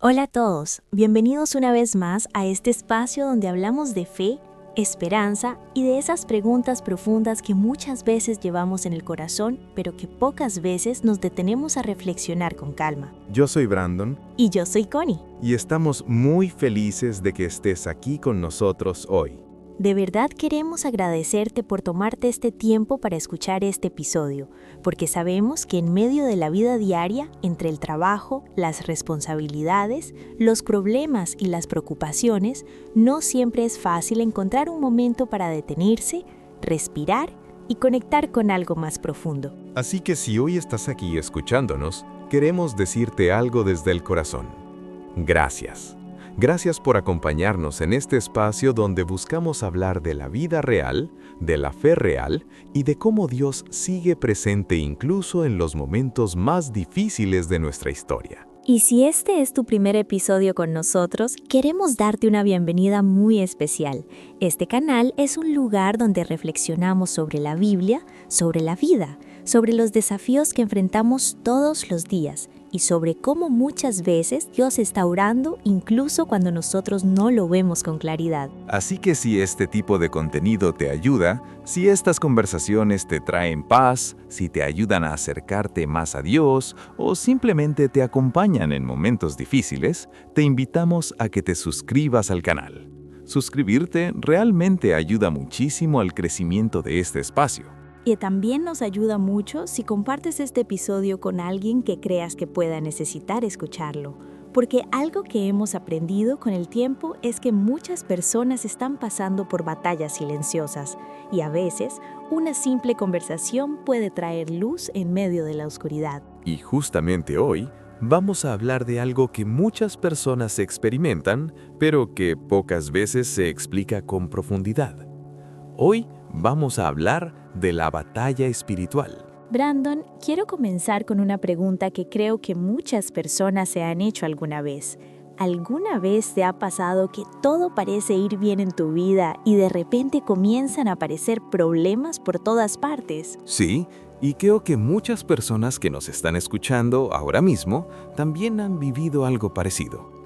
Hola a todos, bienvenidos una vez más a este espacio donde hablamos de fe, esperanza y de esas preguntas profundas que muchas veces llevamos en el corazón, pero que pocas veces nos detenemos a reflexionar con calma. Yo soy Brandon Y yo soy Connie. y estamos muy felices de que estés aquí con nosotros hoy. De verdad queremos agradecerte por tomarte este tiempo para escuchar este episodio, porque sabemos que en medio de la vida diaria, entre el trabajo, las responsabilidades, los problemas y las preocupaciones, no siempre es fácil encontrar un momento para detenerse, respirar y conectar con algo más profundo. Así que si hoy estás aquí escuchándonos, queremos decirte algo desde el corazón. Gracias. Gracias por acompañarnos en este espacio donde buscamos hablar de la vida real, de la fe real y de cómo Dios sigue presente incluso en los momentos más difíciles de nuestra historia. Y si este es tu primer episodio con nosotros, queremos darte una bienvenida muy especial. Este canal es un lugar donde reflexionamos sobre la Biblia, sobre la vida, sobre los desafíos que enfrentamos todos los días y sobre cómo muchas veces Dios está orando incluso cuando nosotros no lo vemos con claridad. Así que si este tipo de contenido te ayuda, si estas conversaciones te traen paz, si te ayudan a acercarte más a Dios o simplemente te acompañan en momentos difíciles, te invitamos a que te suscribas al canal. Suscribirte realmente ayuda muchísimo al crecimiento de este espacio. Y también nos ayuda mucho si compartes este episodio con alguien que creas que pueda necesitar escucharlo. Porque algo que hemos aprendido con el tiempo es que muchas personas están pasando por batallas silenciosas y a veces una simple conversación puede traer luz en medio de la oscuridad. Y justamente hoy vamos a hablar de algo que muchas personas experimentan, pero que pocas veces se explica con profundidad. Hoy vamos a hablar de la batalla espiritual. Brandon, quiero comenzar con una pregunta que creo que muchas personas se han hecho alguna vez. ¿Alguna vez te ha pasado que todo parece ir bien en tu vida y de repente comienzan a aparecer problemas por todas partes? Sí, y creo que muchas personas que nos están escuchando ahora mismo también han vivido algo parecido.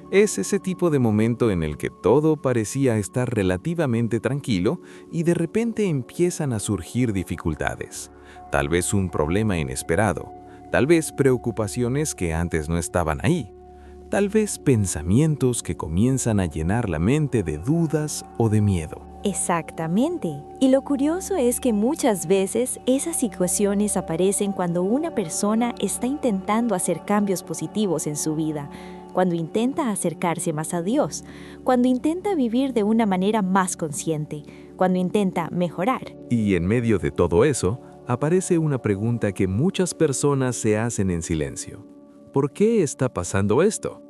Es ese tipo de momento en el que todo parecía estar relativamente tranquilo y de repente empiezan a surgir dificultades. Tal vez un problema inesperado, tal vez preocupaciones que antes no estaban ahí, tal vez pensamientos que comienzan a llenar la mente de dudas o de miedo. Exactamente. Y lo curioso es que muchas veces esas situaciones aparecen cuando una persona está intentando hacer cambios positivos en su vida, cuando intenta acercarse más a Dios, cuando intenta vivir de una manera más consciente, cuando intenta mejorar. Y en medio de todo eso, aparece una pregunta que muchas personas se hacen en silencio. ¿Por qué está pasando esto?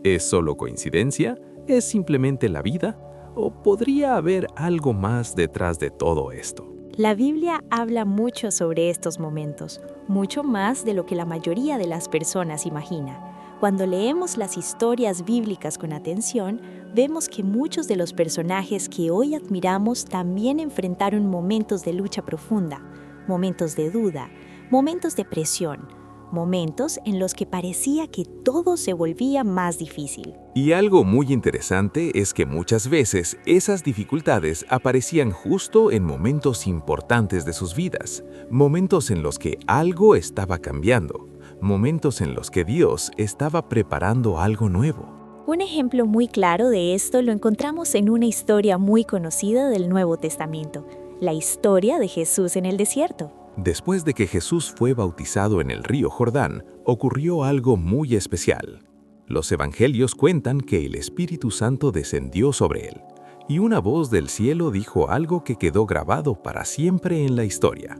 ¿Es solo coincidencia? ¿Es simplemente la vida? ¿O podría haber algo más detrás de todo esto? La Biblia habla mucho sobre estos momentos, mucho más de lo que la mayoría de las personas imagina. Cuando leemos las historias bíblicas con atención, vemos que muchos de los personajes que hoy admiramos también enfrentaron momentos de lucha profunda, momentos de duda, momentos de presión, momentos en los que parecía que todo se volvía más difícil. Y algo muy interesante es que muchas veces esas dificultades aparecían justo en momentos importantes de sus vidas, momentos en los que algo estaba cambiando, momentos en los que Dios estaba preparando algo nuevo. Un ejemplo muy claro de esto lo encontramos en una historia muy conocida del Nuevo Testamento, la historia de Jesús en el desierto. Después de que Jesús fue bautizado en el río Jordán, ocurrió algo muy especial. Los evangelios cuentan que el Espíritu Santo descendió sobre él, y una voz del cielo dijo algo que quedó grabado para siempre en la historia.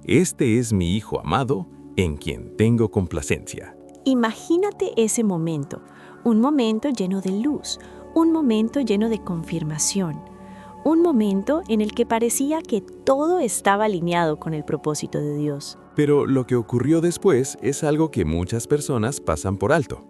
Este es mi Hijo amado, en quien tengo complacencia. Imagínate ese momento, un momento lleno de luz, un momento lleno de confirmación, un momento en el que parecía que todo estaba alineado con el propósito de Dios. Pero lo que ocurrió después es algo que muchas personas pasan por alto.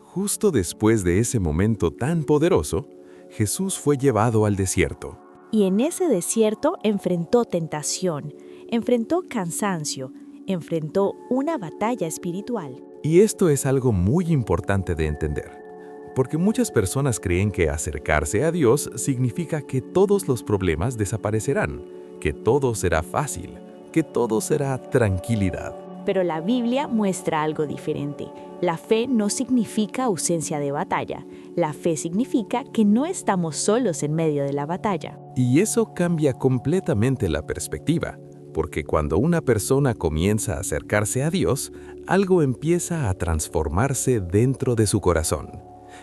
Justo después de ese momento tan poderoso, Jesús fue llevado al desierto. Y en ese desierto enfrentó tentación, enfrentó cansancio, enfrentó una batalla espiritual. Y esto es algo muy importante de entender, porque muchas personas creen que acercarse a Dios significa que todos los problemas desaparecerán, que todo será fácil, que todo será tranquilidad. Pero la Biblia muestra algo diferente. La fe no significa ausencia de batalla. La fe significa que no estamos solos en medio de la batalla. Y eso cambia completamente la perspectiva, porque cuando una persona comienza a acercarse a Dios, algo empieza a transformarse dentro de su corazón.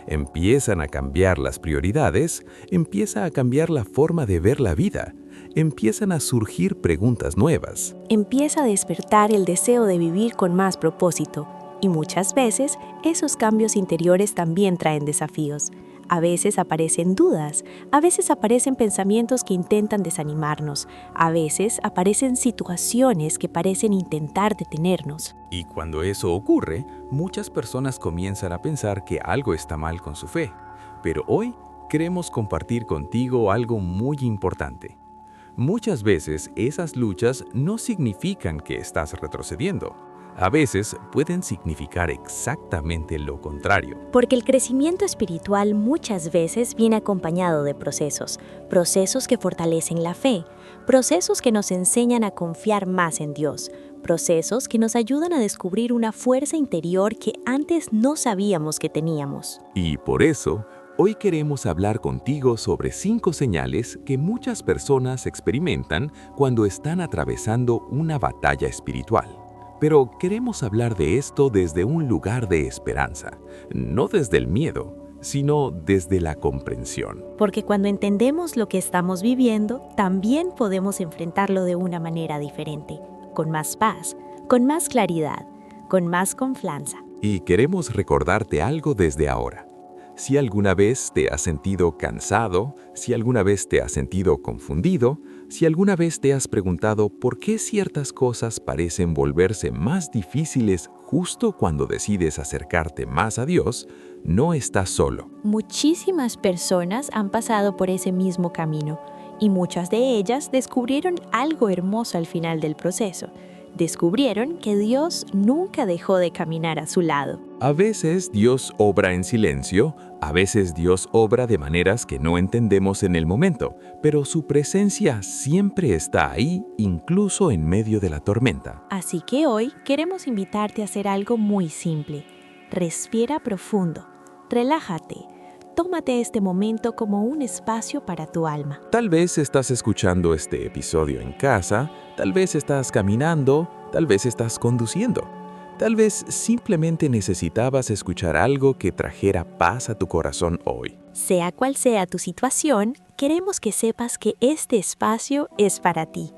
Empiezan a cambiar las prioridades, empieza a cambiar la forma de ver la vida, empiezan a surgir preguntas nuevas. Empieza a despertar el deseo de vivir con más propósito. Y muchas veces esos cambios interiores también traen desafíos. A veces aparecen dudas, a veces aparecen pensamientos que intentan desanimarnos, a veces aparecen situaciones que parecen intentar detenernos. Y cuando eso ocurre, muchas personas comienzan a pensar que algo está mal con su fe. Pero hoy queremos compartir contigo algo muy importante. Muchas veces esas luchas no significan que estás retrocediendo. A veces pueden significar exactamente lo contrario. Porque el crecimiento espiritual muchas veces viene acompañado de procesos que fortalecen la fe, procesos que nos enseñan a confiar más en Dios, procesos que nos ayudan a descubrir una fuerza interior que antes no sabíamos que teníamos. Y por eso, hoy queremos hablar contigo sobre 5 señales que muchas personas experimentan cuando están atravesando una batalla espiritual. Pero queremos hablar de esto desde un lugar de esperanza, no desde el miedo, sino desde la comprensión. Porque cuando entendemos lo que estamos viviendo, también podemos enfrentarlo de una manera diferente, con más paz, con más claridad, con más confianza. Y queremos recordarte algo desde ahora. Si alguna vez te has sentido cansado, si alguna vez te has sentido confundido, si alguna vez te has preguntado por qué ciertas cosas parecen volverse más difíciles justo cuando decides acercarte más a Dios, no estás solo. Muchísimas personas han pasado por ese mismo camino y muchas de ellas descubrieron algo hermoso al final del proceso. Descubrieron que Dios nunca dejó de caminar a su lado. A veces Dios obra en silencio, a veces Dios obra de maneras que no entendemos en el momento, pero su presencia siempre está ahí, incluso en medio de la tormenta. Así que hoy queremos invitarte a hacer algo muy simple. Respira profundo, relájate, tómate este momento como un espacio para tu alma. Tal vez estás escuchando este episodio en casa, tal vez estás caminando, tal vez estás conduciendo. Tal vez simplemente necesitabas escuchar algo que trajera paz a tu corazón hoy. Sea cual sea tu situación, queremos que sepas que este espacio es para ti.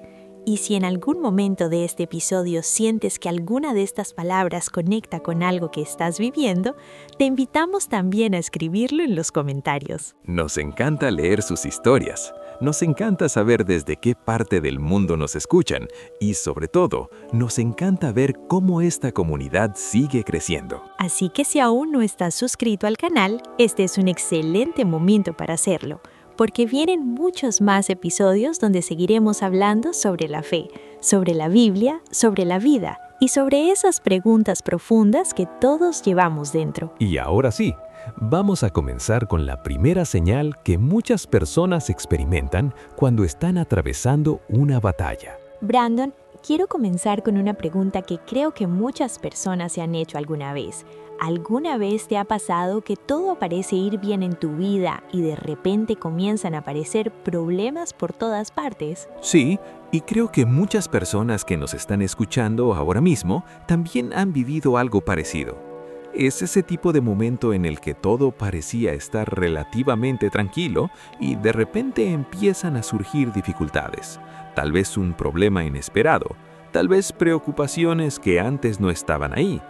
Y si en algún momento de este episodio sientes que alguna de estas palabras conecta con algo que estás viviendo, te invitamos también a escribirlo en los comentarios. Nos encanta leer sus historias. Nos encanta saber desde qué parte del mundo nos escuchan y, sobre todo, nos encanta ver cómo esta comunidad sigue creciendo. Así que si aún no estás suscrito al canal, este es un excelente momento para hacerlo, porque vienen muchos más episodios donde seguiremos hablando sobre la fe, sobre la Biblia, sobre la vida y sobre esas preguntas profundas que todos llevamos dentro. Y ahora sí, vamos a comenzar con la primera señal que muchas personas experimentan cuando están atravesando una batalla. Brandon, quiero comenzar con una pregunta que creo que muchas personas se han hecho alguna vez. ¿Alguna vez te ha pasado que todo parece ir bien en tu vida y de repente comienzan a aparecer problemas por todas partes? Sí, y creo que muchas personas que nos están escuchando ahora mismo también han vivido algo parecido. Es ese tipo de momento en el que todo parecía estar relativamente tranquilo y de repente empiezan a surgir dificultades. Tal vez un problema inesperado, tal vez preocupaciones que antes no estaban ahí,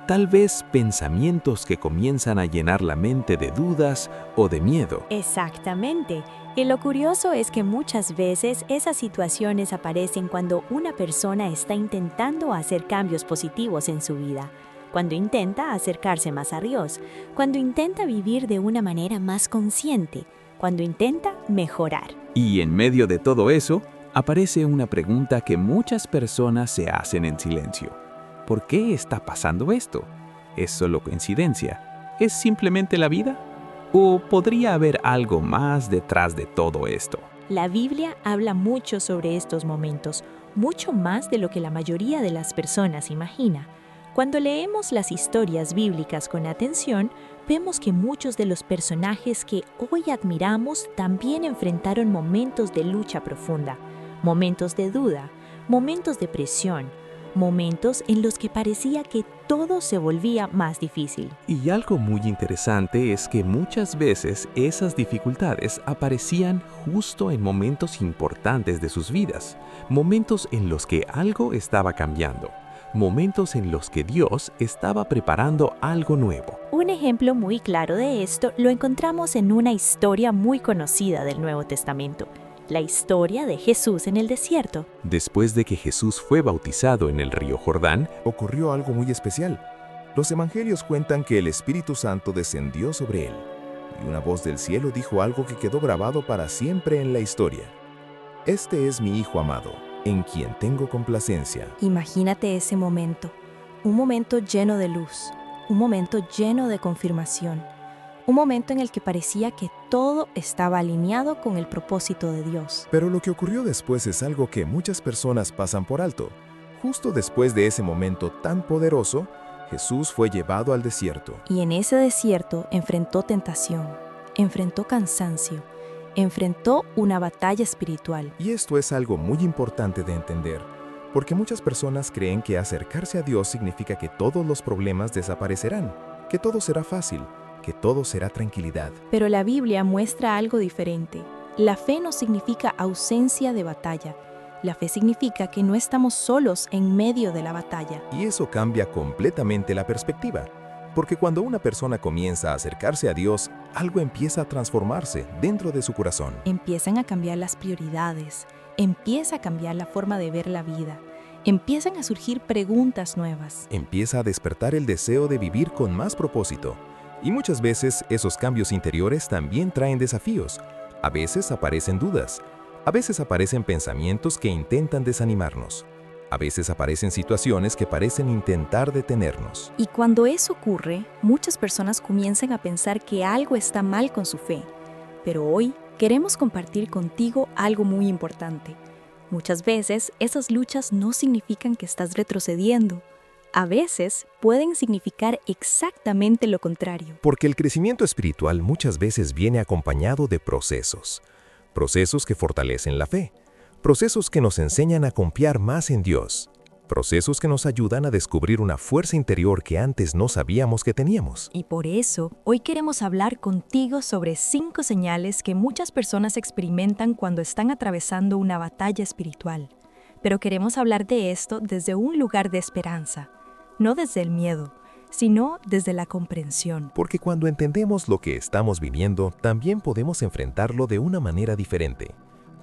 tal vez pensamientos que comienzan a llenar la mente de dudas o de miedo. Exactamente. Y lo curioso es que muchas veces esas situaciones aparecen cuando una persona está intentando hacer cambios positivos en su vida, cuando intenta acercarse más a Dios, cuando intenta vivir de una manera más consciente, cuando intenta mejorar. Y en medio de todo eso, aparece una pregunta que muchas personas se hacen en silencio. ¿Por qué está pasando esto? ¿Es solo coincidencia? ¿Es simplemente la vida? ¿O podría haber algo más detrás de todo esto? La Biblia habla mucho sobre estos momentos, mucho más de lo que la mayoría de las personas imagina. Cuando leemos las historias bíblicas con atención, vemos que muchos de los personajes que hoy admiramos también enfrentaron momentos de lucha profunda, momentos de duda, momentos de presión, momentos en los que parecía que todo se volvía más difícil. Y algo muy interesante es que muchas veces esas dificultades aparecían justo en momentos importantes de sus vidas, momentos en los que algo estaba cambiando, momentos en los que Dios estaba preparando algo nuevo. Un ejemplo muy claro de esto lo encontramos en una historia muy conocida del Nuevo Testamento, la historia de Jesús en el desierto. Después de que Jesús fue bautizado en el río Jordán, ocurrió algo muy especial. Los evangelios cuentan que el Espíritu Santo descendió sobre él, y una voz del cielo dijo algo que quedó grabado para siempre en la historia. Este es mi Hijo amado, en quien tengo complacencia. Imagínate ese momento, un momento lleno de luz, un momento lleno de confirmación, un momento en el que parecía que todo estaba alineado con el propósito de Dios. Pero lo que ocurrió después es algo que muchas personas pasan por alto. Justo después de ese momento tan poderoso, Jesús fue llevado al desierto. Y en ese desierto enfrentó tentación, enfrentó cansancio, enfrentó una batalla espiritual. Y esto es algo muy importante de entender, porque muchas personas creen que acercarse a Dios significa que todos los problemas desaparecerán, que todo será fácil, que todo será tranquilidad. Pero la Biblia muestra algo diferente. La fe no significa ausencia de batalla. La fe significa que no estamos solos en medio de la batalla. Y eso cambia completamente la perspectiva, porque cuando una persona comienza a acercarse a Dios, algo empieza a transformarse dentro de su corazón. Empiezan a cambiar las prioridades, empieza a cambiar la forma de ver la vida, empiezan a surgir preguntas nuevas. Empieza a despertar el deseo de vivir con más propósito. Y muchas veces esos cambios interiores también traen desafíos. A veces aparecen dudas. A veces aparecen pensamientos que intentan desanimarnos. A veces aparecen situaciones que parecen intentar detenernos. Y cuando eso ocurre, muchas personas comienzan a pensar que algo está mal con su fe. Pero hoy queremos compartir contigo algo muy importante. Muchas veces esas luchas no significan que estás retrocediendo. A veces pueden significar exactamente lo contrario. Porque el crecimiento espiritual muchas veces viene acompañado de procesos. Procesos que fortalecen la fe. Procesos que nos enseñan a confiar más en Dios. Procesos que nos ayudan a descubrir una fuerza interior que antes no sabíamos que teníamos. Y por eso, hoy queremos hablar contigo sobre 5 señales que muchas personas experimentan cuando están atravesando una batalla espiritual. Pero queremos hablar de esto desde un lugar de esperanza. No desde el miedo, sino desde la comprensión. Porque cuando entendemos lo que estamos viviendo, también podemos enfrentarlo de una manera diferente,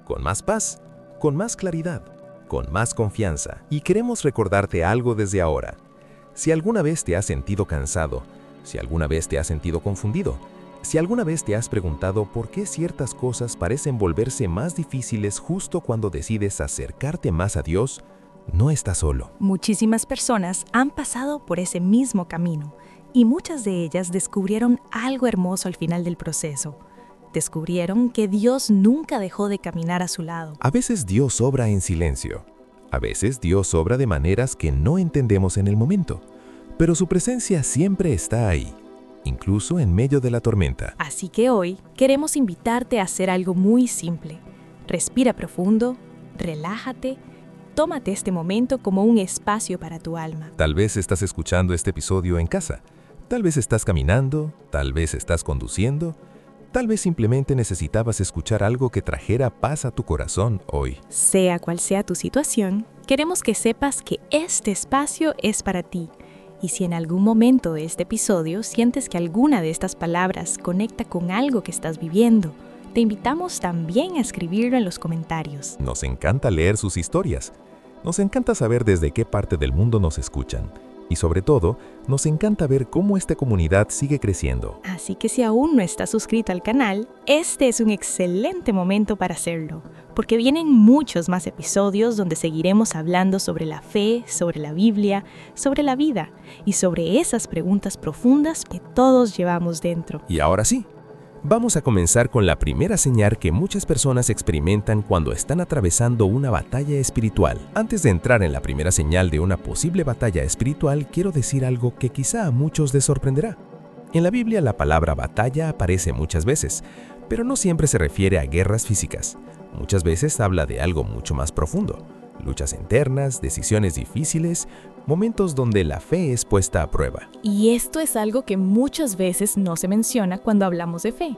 con más paz, con más claridad, con más confianza. Y queremos recordarte algo desde ahora. Si alguna vez te has sentido cansado, si alguna vez te has sentido confundido, si alguna vez te has preguntado por qué ciertas cosas parecen volverse más difíciles justo cuando decides acercarte más a Dios, no estás solo. Muchísimas personas han pasado por ese mismo camino y muchas de ellas descubrieron algo hermoso al final del proceso. Descubrieron que Dios nunca dejó de caminar a su lado. A veces Dios obra en silencio. A veces Dios obra de maneras que no entendemos en el momento, pero su presencia siempre está ahí, incluso en medio de la tormenta. Así que hoy queremos invitarte a hacer algo muy simple. Respira profundo, relájate. Tómate este momento como un espacio para tu alma. Tal vez estás escuchando este episodio en casa. Tal vez estás caminando, tal vez estás conduciendo. Tal vez simplemente necesitabas escuchar algo que trajera paz a tu corazón hoy. Sea cual sea tu situación, queremos que sepas que este espacio es para ti. Y si en algún momento de este episodio sientes que alguna de estas palabras conecta con algo que estás viviendo, te invitamos también a escribirlo en los comentarios. Nos encanta leer sus historias. Nos encanta saber desde qué parte del mundo nos escuchan. Y sobre todo, nos encanta ver cómo esta comunidad sigue creciendo. Así que si aún no estás suscrito al canal, este es un excelente momento para hacerlo, porque vienen muchos más episodios donde seguiremos hablando sobre la fe, sobre la Biblia, sobre la vida y sobre esas preguntas profundas que todos llevamos dentro. Y ahora sí, vamos a comenzar con la primera señal que muchas personas experimentan cuando están atravesando una batalla espiritual. Antes de entrar en la primera señal de una posible batalla espiritual, quiero decir algo que quizá a muchos les sorprenderá. En la Biblia la palabra batalla aparece muchas veces, pero no siempre se refiere a guerras físicas. Muchas veces habla de algo mucho más profundo. Luchas internas, decisiones difíciles, momentos donde la fe es puesta a prueba. Y esto es algo que muchas veces no se menciona cuando hablamos de fe.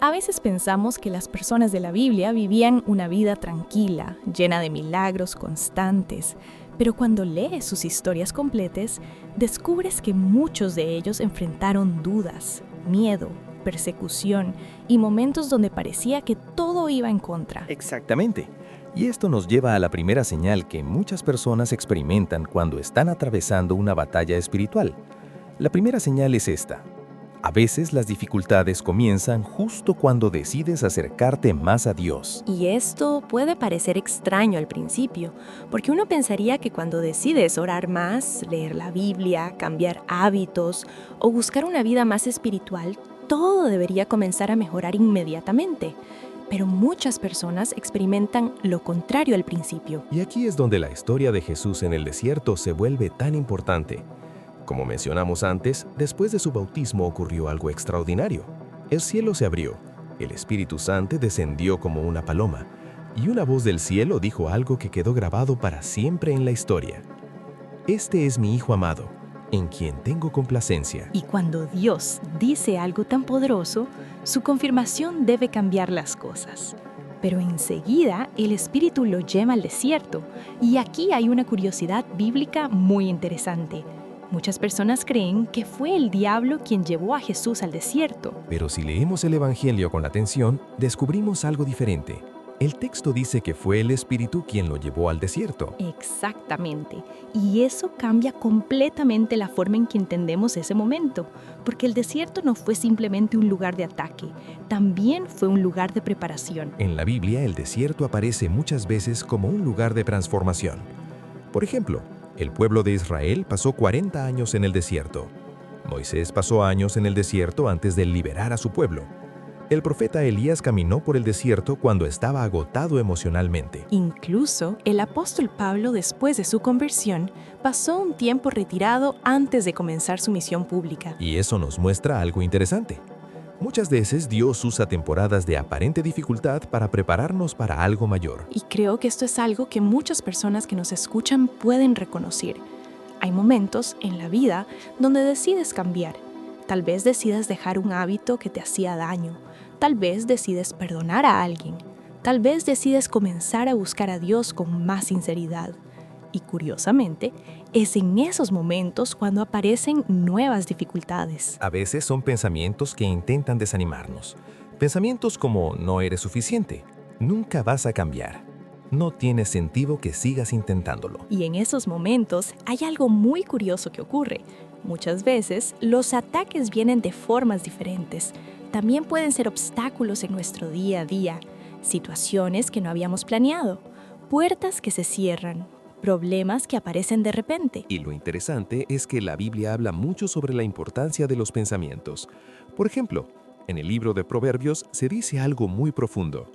A veces pensamos que las personas de la Biblia vivían una vida tranquila, llena de milagros constantes, pero cuando lees sus historias completas, descubres que muchos de ellos enfrentaron dudas, miedo, persecución y momentos donde parecía que todo iba en contra. Exactamente. Y esto nos lleva a la primera señal que muchas personas experimentan cuando están atravesando una batalla espiritual. La primera señal es esta. A veces las dificultades comienzan justo cuando decides acercarte más a Dios. Y esto puede parecer extraño al principio, porque uno pensaría que cuando decides orar más, leer la Biblia, cambiar hábitos o buscar una vida más espiritual, todo debería comenzar a mejorar inmediatamente. Pero muchas personas experimentan lo contrario al principio. Y aquí es donde la historia de Jesús en el desierto se vuelve tan importante. Como mencionamos antes, después de su bautismo ocurrió algo extraordinario. El cielo se abrió, el Espíritu Santo descendió como una paloma, y una voz del cielo dijo algo que quedó grabado para siempre en la historia. Este es mi Hijo amado, en quien tengo complacencia. Y cuando Dios dice algo tan poderoso, su confirmación debe cambiar las cosas. Pero enseguida el Espíritu lo lleva al desierto, y aquí hay una curiosidad bíblica muy interesante. Muchas personas creen que fue el diablo quien llevó a Jesús al desierto. Pero si leemos el Evangelio con atención, descubrimos algo diferente. El texto dice que fue el Espíritu quien lo llevó al desierto. Exactamente. Y eso cambia completamente la forma en que entendemos ese momento, porque el desierto no fue simplemente un lugar de ataque, también fue un lugar de preparación. En la Biblia, el desierto aparece muchas veces como un lugar de transformación. Por ejemplo, el pueblo de Israel pasó 40 años en el desierto. Moisés pasó años en el desierto antes de liberar a su pueblo. El profeta Elías caminó por el desierto cuando estaba agotado emocionalmente. Incluso el apóstol Pablo, después de su conversión, pasó un tiempo retirado antes de comenzar su misión pública. Y eso nos muestra algo interesante. Muchas veces Dios usa temporadas de aparente dificultad para prepararnos para algo mayor. Y creo que esto es algo que muchas personas que nos escuchan pueden reconocer. Hay momentos en la vida donde decides cambiar. Tal vez decidas dejar un hábito que te hacía daño. Tal vez decides perdonar a alguien. Tal vez decides comenzar a buscar a Dios con más sinceridad. Y curiosamente, es en esos momentos cuando aparecen nuevas dificultades. A veces son pensamientos que intentan desanimarnos. Pensamientos como no eres suficiente, nunca vas a cambiar, no tiene sentido que sigas intentándolo. Y en esos momentos hay algo muy curioso que ocurre. Muchas veces los ataques vienen de formas diferentes. También pueden ser obstáculos en nuestro día a día, situaciones que no habíamos planeado, puertas que se cierran, problemas que aparecen de repente. Y lo interesante es que la Biblia habla mucho sobre la importancia de los pensamientos. Por ejemplo, en el libro de Proverbios se dice algo muy profundo.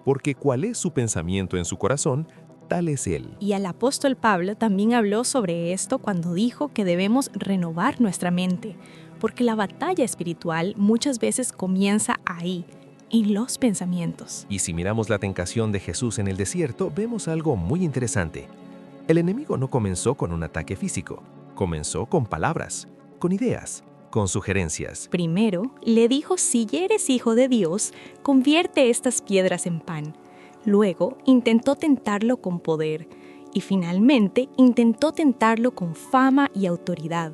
Porque cuál es su pensamiento en su corazón, tal es él. Y el apóstol Pablo también habló sobre esto cuando dijo que debemos renovar nuestra mente, porque la batalla espiritual muchas veces comienza ahí, en los pensamientos. Y si miramos la tentación de Jesús en el desierto, vemos algo muy interesante. El enemigo no comenzó con un ataque físico, comenzó con palabras, con ideas, con sugerencias. Primero, le dijo: si eres hijo de Dios, convierte estas piedras en pan. Luego, intentó tentarlo con poder. Y finalmente, intentó tentarlo con fama y autoridad.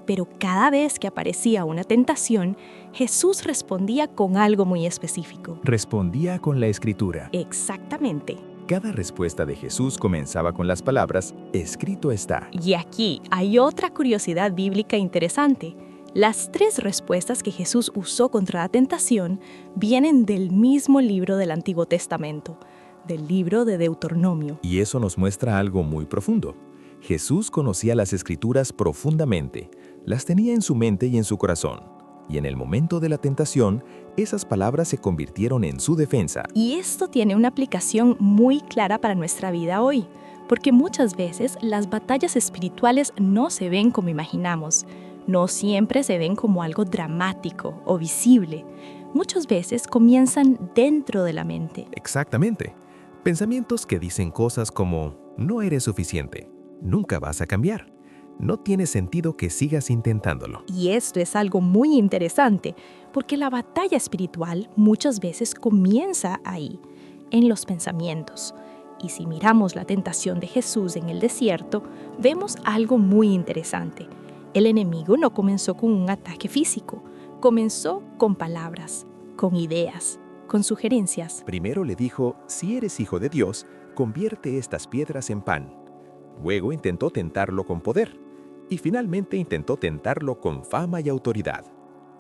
Pero cada vez que aparecía una tentación, Jesús respondía con algo muy específico. Respondía con la Escritura. Exactamente. Cada respuesta de Jesús comenzaba con las palabras, escrito está. Y aquí hay otra curiosidad bíblica interesante. Las 3 respuestas que Jesús usó contra la tentación vienen del mismo libro del Antiguo Testamento, del libro de Deuteronomio. Y eso nos muestra algo muy profundo. Jesús conocía las Escrituras profundamente, las tenía en su mente y en su corazón. Y en el momento de la tentación, esas palabras se convirtieron en su defensa. Y esto tiene una aplicación muy clara para nuestra vida hoy, porque muchas veces las batallas espirituales no se ven como imaginamos, no siempre se ven como algo dramático o visible. Muchas veces comienzan dentro de la mente. Exactamente. Pensamientos que dicen cosas como, no eres suficiente, nunca vas a cambiar, no tiene sentido que sigas intentándolo. Y esto es algo muy interesante, porque la batalla espiritual muchas veces comienza ahí, en los pensamientos. Y si miramos la tentación de Jesús en el desierto, vemos algo muy interesante. El enemigo no comenzó con un ataque físico, comenzó con palabras, con ideas, con sugerencias. Primero le dijo, si eres hijo de Dios, convierte estas piedras en pan. Luego intentó tentarlo con poder. Y finalmente intentó tentarlo con fama y autoridad.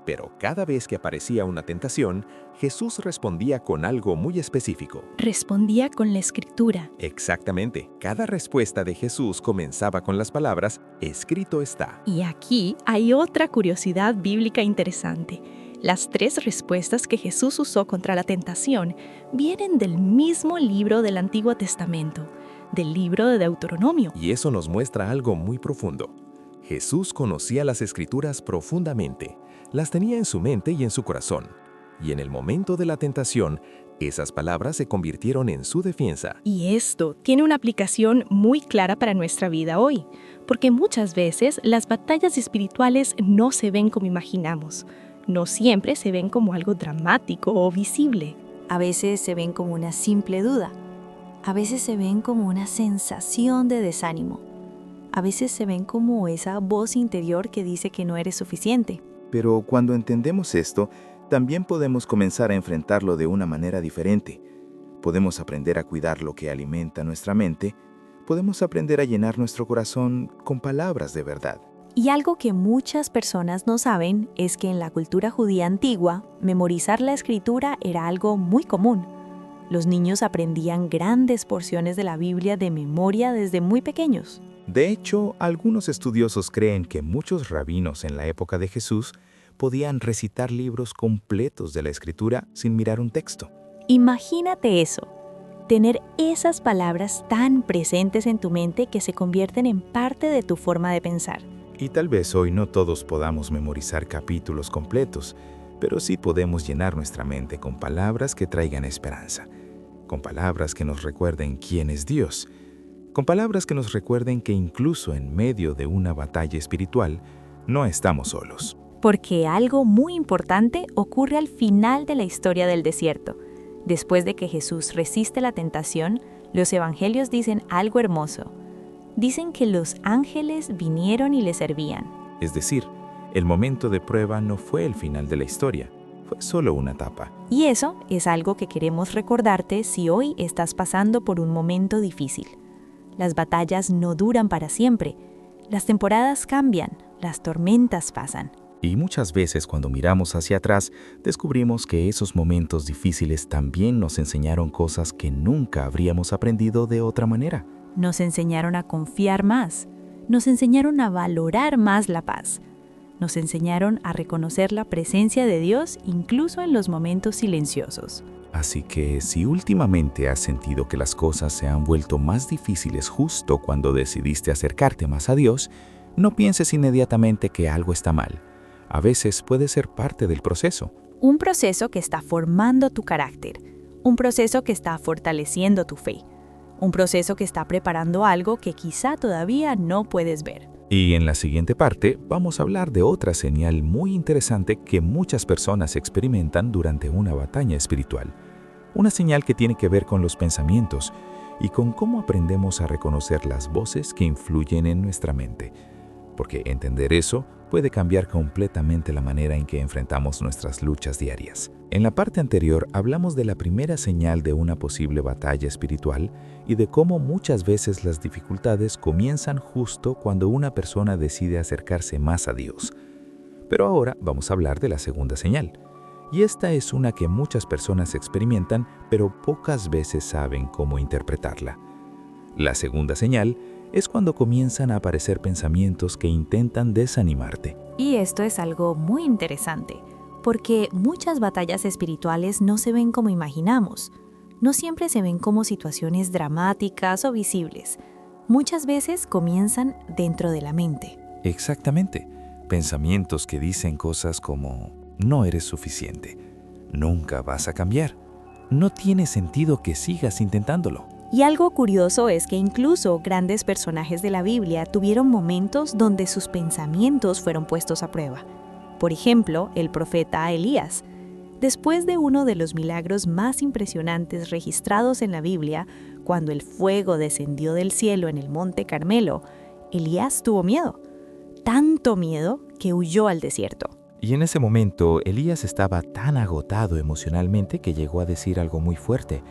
Pero cada vez que aparecía una tentación, Jesús respondía con algo muy específico. Respondía con la Escritura. Exactamente, cada respuesta de Jesús comenzaba con las palabras, escrito está. Y aquí hay otra curiosidad bíblica interesante. Las 3 respuestas que Jesús usó contra la tentación vienen del mismo libro del Antiguo Testamento, del libro de Deuteronomio. Y eso nos muestra algo muy profundo. Jesús conocía las Escrituras profundamente, las tenía en su mente y en su corazón. Y en el momento de la tentación, esas palabras se convirtieron en su defensa. Y esto tiene una aplicación muy clara para nuestra vida hoy, porque muchas veces las batallas espirituales no se ven como imaginamos, no siempre se ven como algo dramático o visible. A veces se ven como una simple duda. A veces se ven como una sensación de desánimo. A veces se ven como esa voz interior que dice que no eres suficiente. Pero cuando entendemos esto, también podemos comenzar a enfrentarlo de una manera diferente. Podemos aprender a cuidar lo que alimenta nuestra mente. Podemos aprender a llenar nuestro corazón con palabras de verdad. Y algo que muchas personas no saben es que en la cultura judía antigua, memorizar la escritura era algo muy común. Los niños aprendían grandes porciones de la Biblia de memoria desde muy pequeños. De hecho, algunos estudiosos creen que muchos rabinos en la época de Jesús podían recitar libros completos de la Escritura sin mirar un texto. Imagínate eso, tener esas palabras tan presentes en tu mente que se convierten en parte de tu forma de pensar. Y tal vez hoy no todos podamos memorizar capítulos completos, pero sí podemos llenar nuestra mente con palabras que traigan esperanza, con palabras que nos recuerden quién es Dios, con palabras que nos recuerden que incluso en medio de una batalla espiritual, no estamos solos. Porque algo muy importante ocurre al final de la historia del desierto. Después de que Jesús resiste la tentación, los evangelios dicen algo hermoso. Dicen que los ángeles vinieron y le servían. Es decir, el momento de prueba no fue el final de la historia, fue solo una etapa. Y eso es algo que queremos recordarte si hoy estás pasando por un momento difícil. Las batallas no duran para siempre. Las temporadas cambian, las tormentas pasan. Y muchas veces cuando miramos hacia atrás, descubrimos que esos momentos difíciles también nos enseñaron cosas que nunca habríamos aprendido de otra manera. Nos enseñaron a confiar más. Nos enseñaron a valorar más la paz. Nos enseñaron a reconocer la presencia de Dios incluso en los momentos silenciosos. Así que si últimamente has sentido que las cosas se han vuelto más difíciles justo cuando decidiste acercarte más a Dios, no pienses inmediatamente que algo está mal. A veces puede ser parte del proceso. Un proceso que está formando tu carácter. Un proceso que está fortaleciendo tu fe. Un proceso que está preparando algo que quizá todavía no puedes ver. Y en la siguiente parte vamos a hablar de otra señal muy interesante que muchas personas experimentan durante una batalla espiritual. Una señal que tiene que ver con los pensamientos y con cómo aprendemos a reconocer las voces que influyen en nuestra mente. Porque entender eso puede cambiar completamente la manera en que enfrentamos nuestras luchas diarias. En la parte anterior hablamos de la primera señal de una posible batalla espiritual y de cómo muchas veces las dificultades comienzan justo cuando una persona decide acercarse más a Dios. Pero ahora vamos a hablar de la segunda señal. Y esta es una que muchas personas experimentan, pero pocas veces saben cómo interpretarla. La segunda señal es cuando comienzan a aparecer pensamientos que intentan desanimarte. Y esto es algo muy interesante, porque muchas batallas espirituales no se ven como imaginamos. No siempre se ven como situaciones dramáticas o visibles. Muchas veces comienzan dentro de la mente. Exactamente. Pensamientos que dicen cosas como: no eres suficiente, nunca vas a cambiar, no tiene sentido que sigas intentándolo. Y algo curioso es que incluso grandes personajes de la Biblia tuvieron momentos donde sus pensamientos fueron puestos a prueba. Por ejemplo, el profeta Elías. Después de uno de los milagros más impresionantes registrados en la Biblia, cuando el fuego descendió del cielo en el monte Carmelo, Elías tuvo miedo. Tanto miedo que huyó al desierto. Y en ese momento, Elías estaba tan agotado emocionalmente que llegó a decir algo muy fuerte.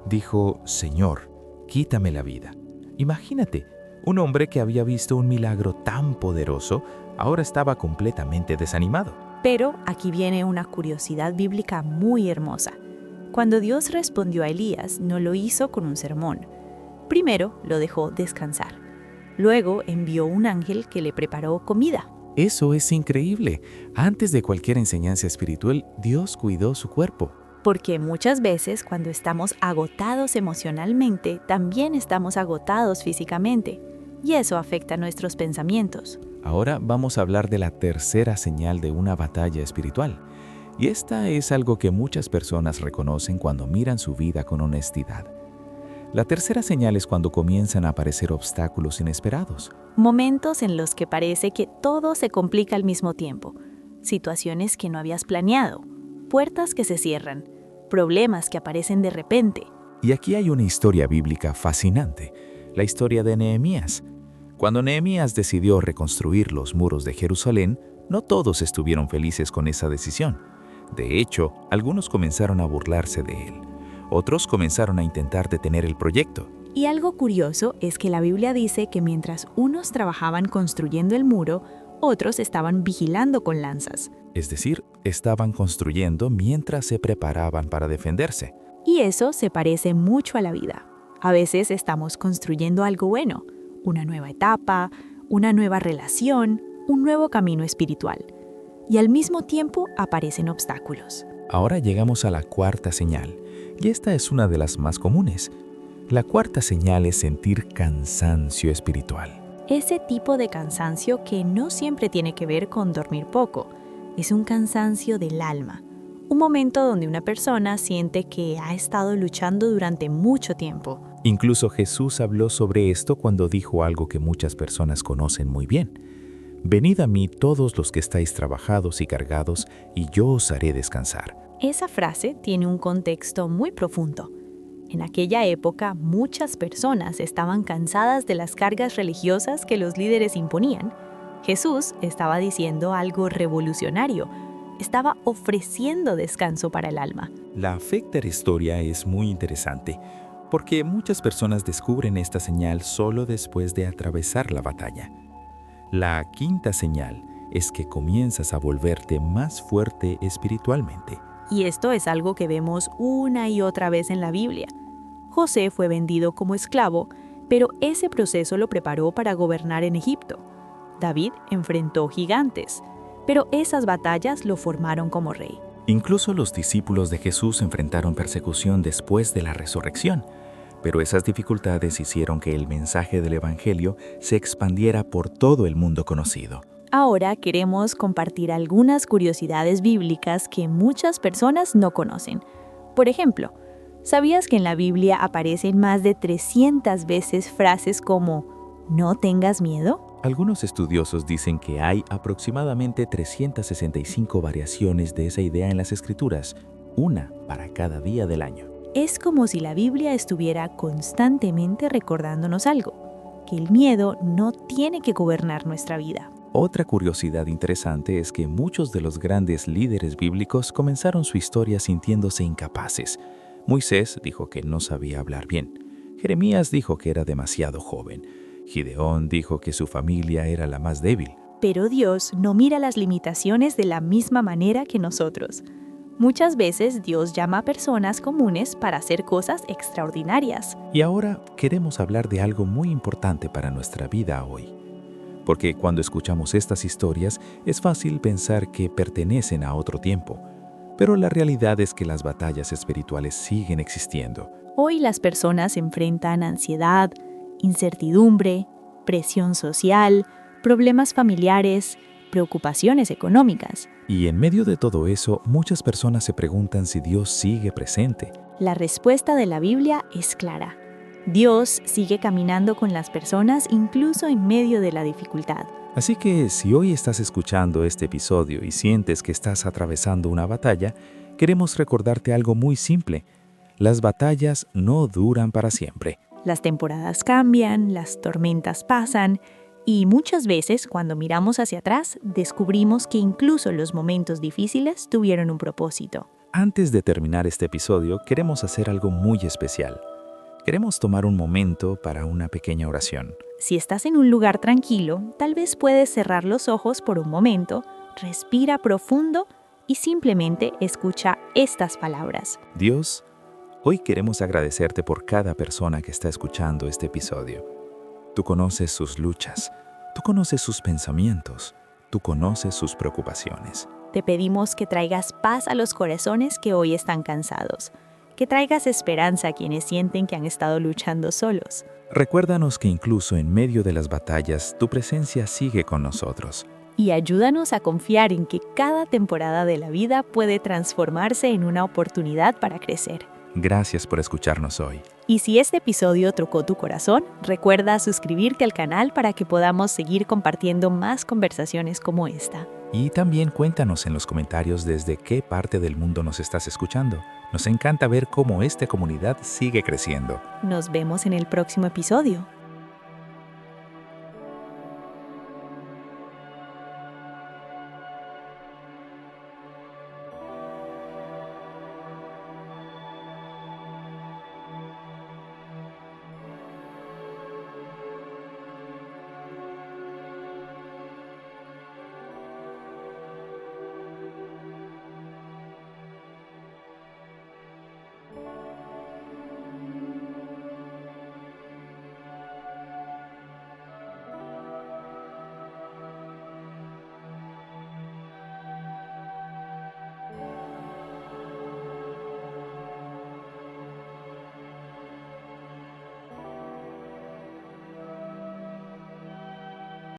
Dijo: Señor, quítame la vida. Imagínate, un hombre que había visto un milagro tan poderoso, ahora estaba completamente desanimado. Pero aquí viene una curiosidad bíblica muy hermosa. Cuando Dios respondió a Elías, no lo hizo con un sermón. Primero lo dejó descansar. Luego envió un ángel que le preparó comida. Eso es increíble. Antes de cualquier enseñanza espiritual, Dios cuidó su cuerpo. Porque muchas veces cuando estamos agotados emocionalmente, también estamos agotados físicamente. Y eso afecta nuestros pensamientos. Ahora vamos a hablar de la tercera señal de una batalla espiritual. Y esta es algo que muchas personas reconocen cuando miran su vida con honestidad. La tercera señal es cuando comienzan a aparecer obstáculos inesperados. Momentos en los que parece que todo se complica al mismo tiempo. Situaciones que no habías planeado. Puertas que se cierran. Problemas que aparecen de repente. Y aquí hay una historia bíblica fascinante. La historia de Nehemías. Cuando Nehemías decidió reconstruir los muros de Jerusalén, no todos estuvieron felices con esa decisión. De hecho, algunos comenzaron a burlarse de él. Otros comenzaron a intentar detener el proyecto. Y algo curioso es que la Biblia dice que mientras unos trabajaban construyendo el muro, otros estaban vigilando con lanzas. Es decir, estaban construyendo mientras se preparaban para defenderse. Y eso se parece mucho a la vida. A veces estamos construyendo algo bueno, una nueva etapa, una nueva relación, un nuevo camino espiritual. Y al mismo tiempo aparecen obstáculos. Ahora llegamos a la cuarta señal, y esta es una de las más comunes. La cuarta señal es sentir cansancio espiritual. Ese tipo de cansancio que no siempre tiene que ver con dormir poco, es un cansancio del alma. Un momento donde una persona siente que ha estado luchando durante mucho tiempo. Incluso Jesús habló sobre esto cuando dijo algo que muchas personas conocen muy bien. Venid a mí todos los que estáis trabajados y cargados, y yo os haré descansar. Esa frase tiene un contexto muy profundo. En aquella época, muchas personas estaban cansadas de las cargas religiosas que los líderes imponían. Jesús estaba diciendo algo revolucionario. Estaba ofreciendo descanso para el alma. La afecta historia es muy interesante, porque muchas personas descubren esta señal solo después de atravesar la batalla. La quinta señal es que comienzas a volverte más fuerte espiritualmente. Y esto es algo que vemos una y otra vez en la Biblia. José fue vendido como esclavo, pero ese proceso lo preparó para gobernar en Egipto. David enfrentó gigantes, pero esas batallas lo formaron como rey. Incluso los discípulos de Jesús enfrentaron persecución después de la resurrección, pero esas dificultades hicieron que el mensaje del Evangelio se expandiera por todo el mundo conocido. Ahora queremos compartir algunas curiosidades bíblicas que muchas personas no conocen. Por ejemplo, ¿sabías que en la Biblia aparecen más de 300 veces frases como «no tengas miedo»? Algunos estudiosos dicen que hay aproximadamente 365 variaciones de esa idea en las Escrituras, una para cada día del año. Es como si la Biblia estuviera constantemente recordándonos algo, que el miedo no tiene que gobernar nuestra vida. Otra curiosidad interesante es que muchos de los grandes líderes bíblicos comenzaron su historia sintiéndose incapaces. Moisés dijo que no sabía hablar bien. Jeremías dijo que era demasiado joven. Gideón dijo que su familia era la más débil. Pero Dios no mira las limitaciones de la misma manera que nosotros. Muchas veces Dios llama a personas comunes para hacer cosas extraordinarias. Y ahora queremos hablar de algo muy importante para nuestra vida hoy. Porque cuando escuchamos estas historias es fácil pensar que pertenecen a otro tiempo. Pero la realidad es que las batallas espirituales siguen existiendo. Hoy las personas enfrentan ansiedad, incertidumbre, presión social, problemas familiares, preocupaciones económicas. Y en medio de todo eso, muchas personas se preguntan si Dios sigue presente. La respuesta de la Biblia es clara. Dios sigue caminando con las personas incluso en medio de la dificultad. Así que si hoy estás escuchando este episodio y sientes que estás atravesando una batalla, queremos recordarte algo muy simple. Las batallas no duran para siempre. Las temporadas cambian, las tormentas pasan, y muchas veces cuando miramos hacia atrás descubrimos que incluso los momentos difíciles tuvieron un propósito. Antes de terminar este episodio, queremos hacer algo muy especial. Queremos tomar un momento para una pequeña oración. Si estás en un lugar tranquilo, tal vez puedes cerrar los ojos por un momento, respira profundo y simplemente escucha estas palabras. Dios, hoy queremos agradecerte por cada persona que está escuchando este episodio. Tú conoces sus luchas, tú conoces sus pensamientos, tú conoces sus preocupaciones. Te pedimos que traigas paz a los corazones que hoy están cansados, que traigas esperanza a quienes sienten que han estado luchando solos. Recuérdanos que incluso en medio de las batallas, tu presencia sigue con nosotros. Y ayúdanos a confiar en que cada temporada de la vida puede transformarse en una oportunidad para crecer. Gracias por escucharnos hoy. Y si este episodio tocó tu corazón, recuerda suscribirte al canal para que podamos seguir compartiendo más conversaciones como esta. Y también cuéntanos en los comentarios desde qué parte del mundo nos estás escuchando. Nos encanta ver cómo esta comunidad sigue creciendo. Nos vemos en el próximo episodio.